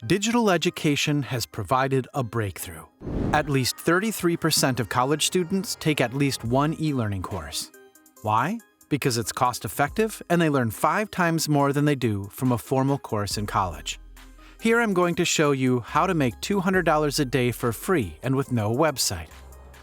Digital education has provided a breakthrough. At least 33% of college students take at least one e-learning course. Why? Because it's cost-effective and they learn 5 times more than they do from a formal course in college. Here I'm going to show you how to make $200 a day for free and with no website.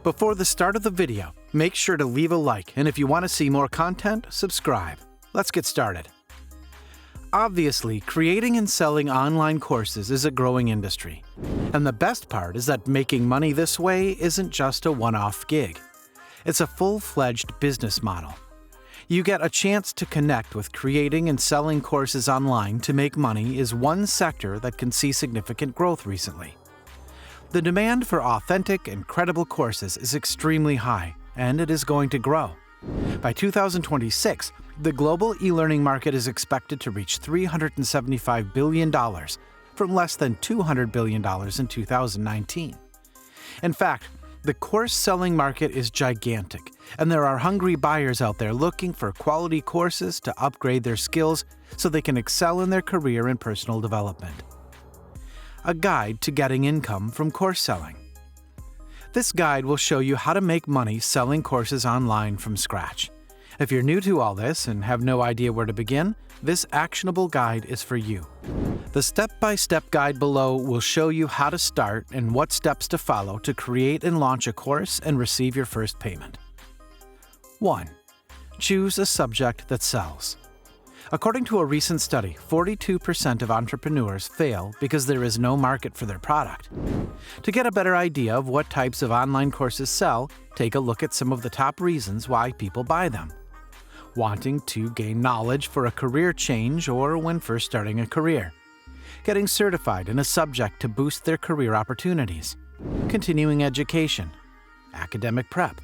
Before the start of the video, make sure to leave a like, and if you want to see more content, subscribe. Let's get started. Obviously, creating and selling online courses is a growing industry. And the best part is that making money this way isn't just a one-off gig. It's a full-fledged business model. You get a chance to connect with creating and selling courses online to make money is one sector that can see significant growth recently. The demand for authentic and credible courses is extremely high, and it is going to grow. By 2026, the global e-learning market is expected to reach $375 billion, from less than $200 billion in 2019. In fact, the course-selling market is gigantic, and there are hungry buyers out there looking for quality courses to upgrade their skills so they can excel in their career and personal development. A guide to getting income from course selling. This guide will show you how to make money selling courses online from scratch. If you're new to all this and have no idea where to begin, this actionable guide is for you. The step-by-step guide below will show you how to start and what steps to follow to create and launch a course and receive your first payment. 1. Choose a subject that sells. According to a recent study, 42% of entrepreneurs fail because there is no market for their product. To get a better idea of what types of online courses sell, take a look at some of the top reasons why people buy them. Wanting to gain knowledge for a career change or when first starting a career. Getting certified in a subject to boost their career opportunities. Continuing education. Academic prep.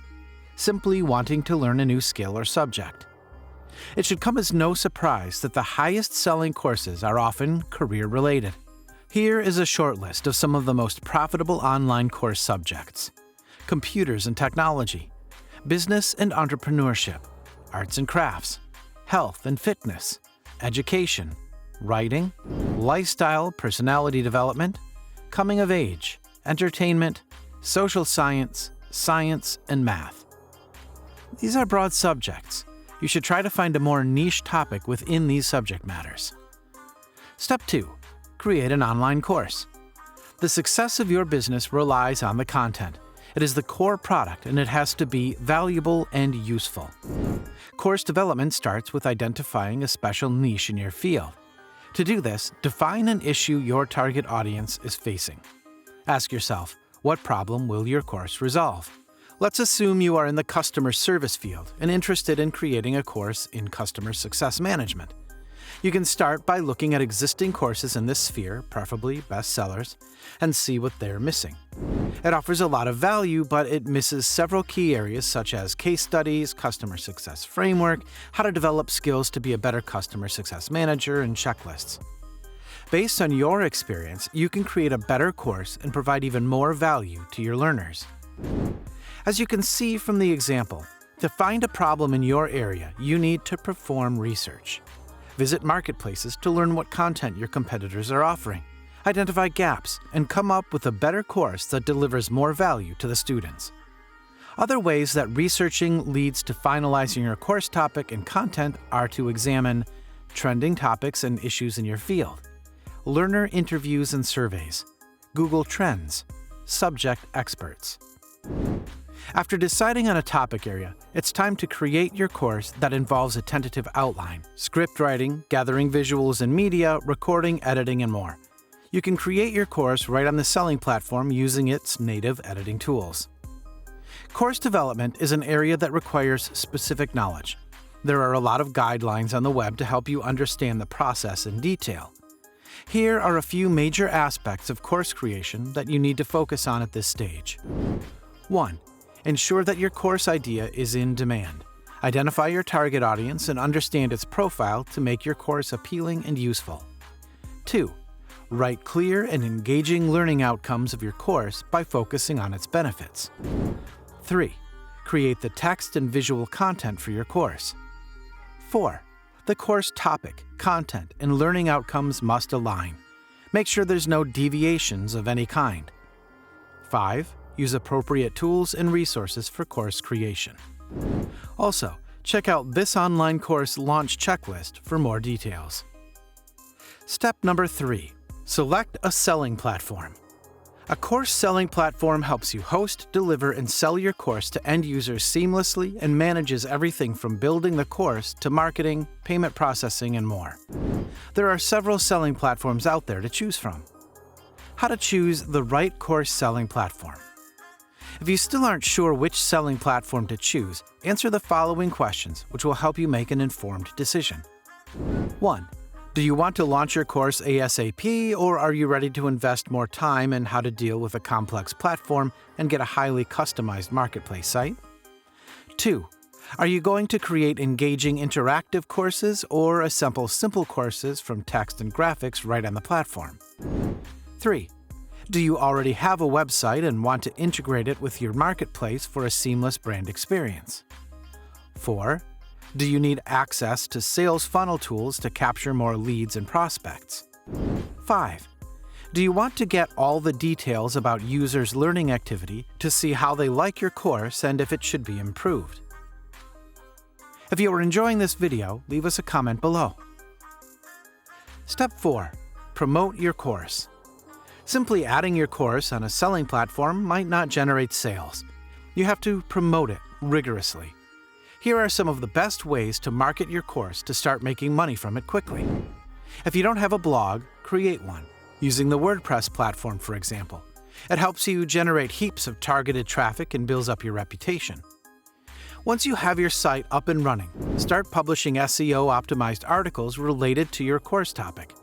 Simply wanting to learn a new skill or subject. It should come as no surprise that the highest-selling courses are often career-related. Here is a short list of some of the most profitable online course subjects. Computers and technology. Business and entrepreneurship. Arts and crafts, health and fitness, education, writing, lifestyle, personality development, coming of age, entertainment, social science, science, and math. These are broad subjects. You should try to find a more niche topic within these subject matters. Step 2. Create an online course. The success of your business relies on the content. It is the core product, and it has to be valuable and useful. Course development starts with identifying a special niche in your field. To do this, define an issue your target audience is facing. Ask yourself, what problem will your course resolve? Let's assume you are in the customer service field and interested in creating a course in customer success management. You can start by looking at existing courses in this sphere, preferably bestsellers, and see what they're missing. It offers a lot of value, but it misses several key areas such as case studies, customer success framework, how to develop skills to be a better customer success manager, and checklists. Based on your experience, you can create a better course and provide even more value to your learners. As you can see from the example, to find a problem in your area, you need to perform research. Visit marketplaces to learn what content your competitors are offering. Identify gaps and come up with a better course that delivers more value to the students. Other ways that researching leads to finalizing your course topic and content are to examine trending topics and issues in your field, learner interviews and surveys, Google Trends, subject experts. After deciding on a topic area, it's time to create your course that involves a tentative outline, script writing, gathering visuals and media, recording, editing, and more. You can create your course right on the selling platform using its native editing tools. Course development is an area that requires specific knowledge. There are a lot of guidelines on the web to help you understand the process in detail. Here are a few major aspects of course creation that you need to focus on at this stage. 1. Ensure that your course idea is in demand. Identify your target audience and understand its profile to make your course appealing and useful. 2. Write clear and engaging learning outcomes of your course by focusing on its benefits. 3. Create the text and visual content for your course. 4. The course topic, content, and learning outcomes must align. Make sure there's no deviations of any kind. 5. Use appropriate tools and resources for course creation. Also, check out this online course launch checklist for more details. Step number 3. Select a selling platform. A course selling platform helps you host, deliver, and sell your course to end users seamlessly and manages everything from building the course to marketing, payment processing, and more. There are several selling platforms out there to choose from. How to choose the right course selling platform. If you still aren't sure which selling platform to choose, answer the following questions, which will help you make an informed decision. 1. Do you want to launch your course ASAP, or are you ready to invest more time in how to deal with a complex platform and get a highly customized marketplace site? 2. Are you going to create engaging interactive courses or assemble simple courses from text and graphics right on the platform? 3. Do you already have a website and want to integrate it with your marketplace for a seamless brand experience? 4. Do you need access to sales funnel tools to capture more leads and prospects? 5. Do you want to get all the details about users' learning activity to see how they like your course and if it should be improved? If you are enjoying this video, leave us a comment below. Step 4. Promote your course. Simply adding your course on a selling platform might not generate sales. You have to promote it rigorously. Here are some of the best ways to market your course to start making money from it quickly. If you don't have a blog, create one, using the WordPress platform, for example. It helps you generate heaps of targeted traffic and builds up your reputation. Once you have your site up and running, start publishing SEO-optimized articles related to your course topic.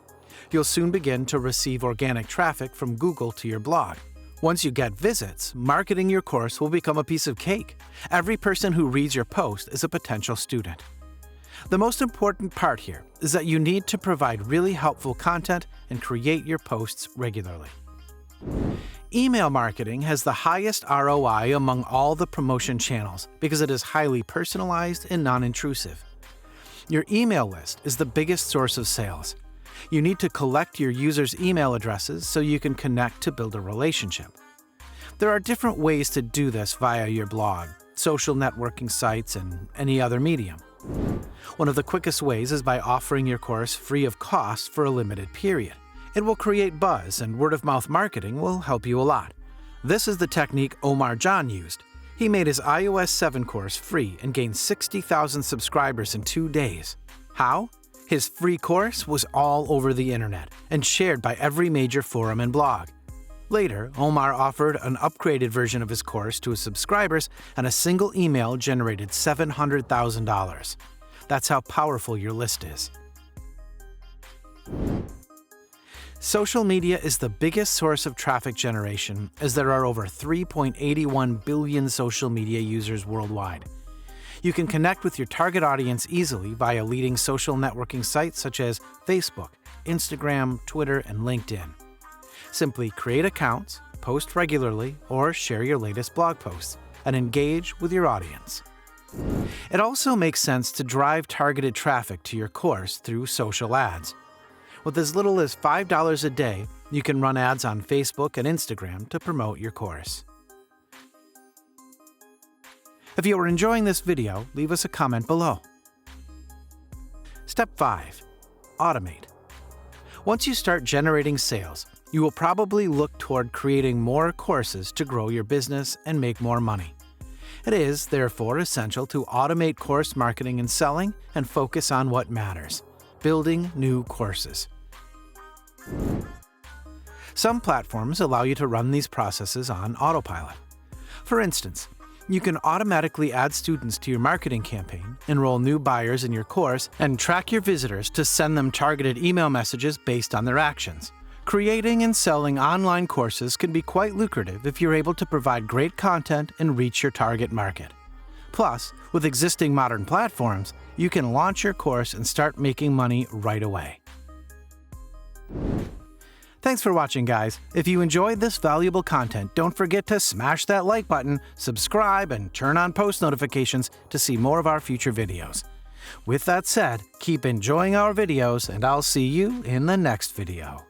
You'll soon begin to receive organic traffic from Google to your blog. Once you get visits, marketing your course will become a piece of cake. Every person who reads your post is a potential student. The most important part here is that you need to provide really helpful content and create your posts regularly. Email marketing has the highest ROI among all the promotion channels because it is highly personalized and non-intrusive. Your email list is the biggest source of sales. You need to collect your users' email addresses so you can connect to build a relationship. There are different ways to do this via your blog, social networking sites, and any other medium. One of the quickest ways is by offering your course free of cost for a limited period. It will create buzz, and word-of-mouth marketing will help you a lot. This is the technique Omar John used. He made his iOS 7 course free and gained 60,000 subscribers in 2 days. How? His free course was all over the internet and shared by every major forum and blog. Later, Omar offered an upgraded version of his course to his subscribers, and a single email generated $700,000. That's how powerful your list is. Social media is the biggest source of traffic generation, as there are over 3.81 billion social media users worldwide. You can connect with your target audience easily via leading social networking sites such as Facebook, Instagram, Twitter, and LinkedIn. Simply create accounts, post regularly, or share your latest blog posts, and engage with your audience. It also makes sense to drive targeted traffic to your course through social ads. With as little as $5 a day, you can run ads on Facebook and Instagram to promote your course. If you are enjoying this video, leave us a comment below. Step 5. Automate. Once you start generating sales, you will probably look toward creating more courses to grow your business and make more money. It is, therefore, essential to automate course marketing and selling and focus on what matters: building new courses. Some platforms allow you to run these processes on autopilot. For instance, you can automatically add students to your marketing campaign, enroll new buyers in your course, and track your visitors to send them targeted email messages based on their actions. Creating and selling online courses can be quite lucrative if you're able to provide great content and reach your target market. Plus, with existing modern platforms, you can launch your course and start making money right away. Thanks for watching, guys. If you enjoyed this valuable content, don't forget to smash that like button, subscribe, and turn on post notifications to see more of our future videos. With that said, keep enjoying our videos, and I'll see you in the next video.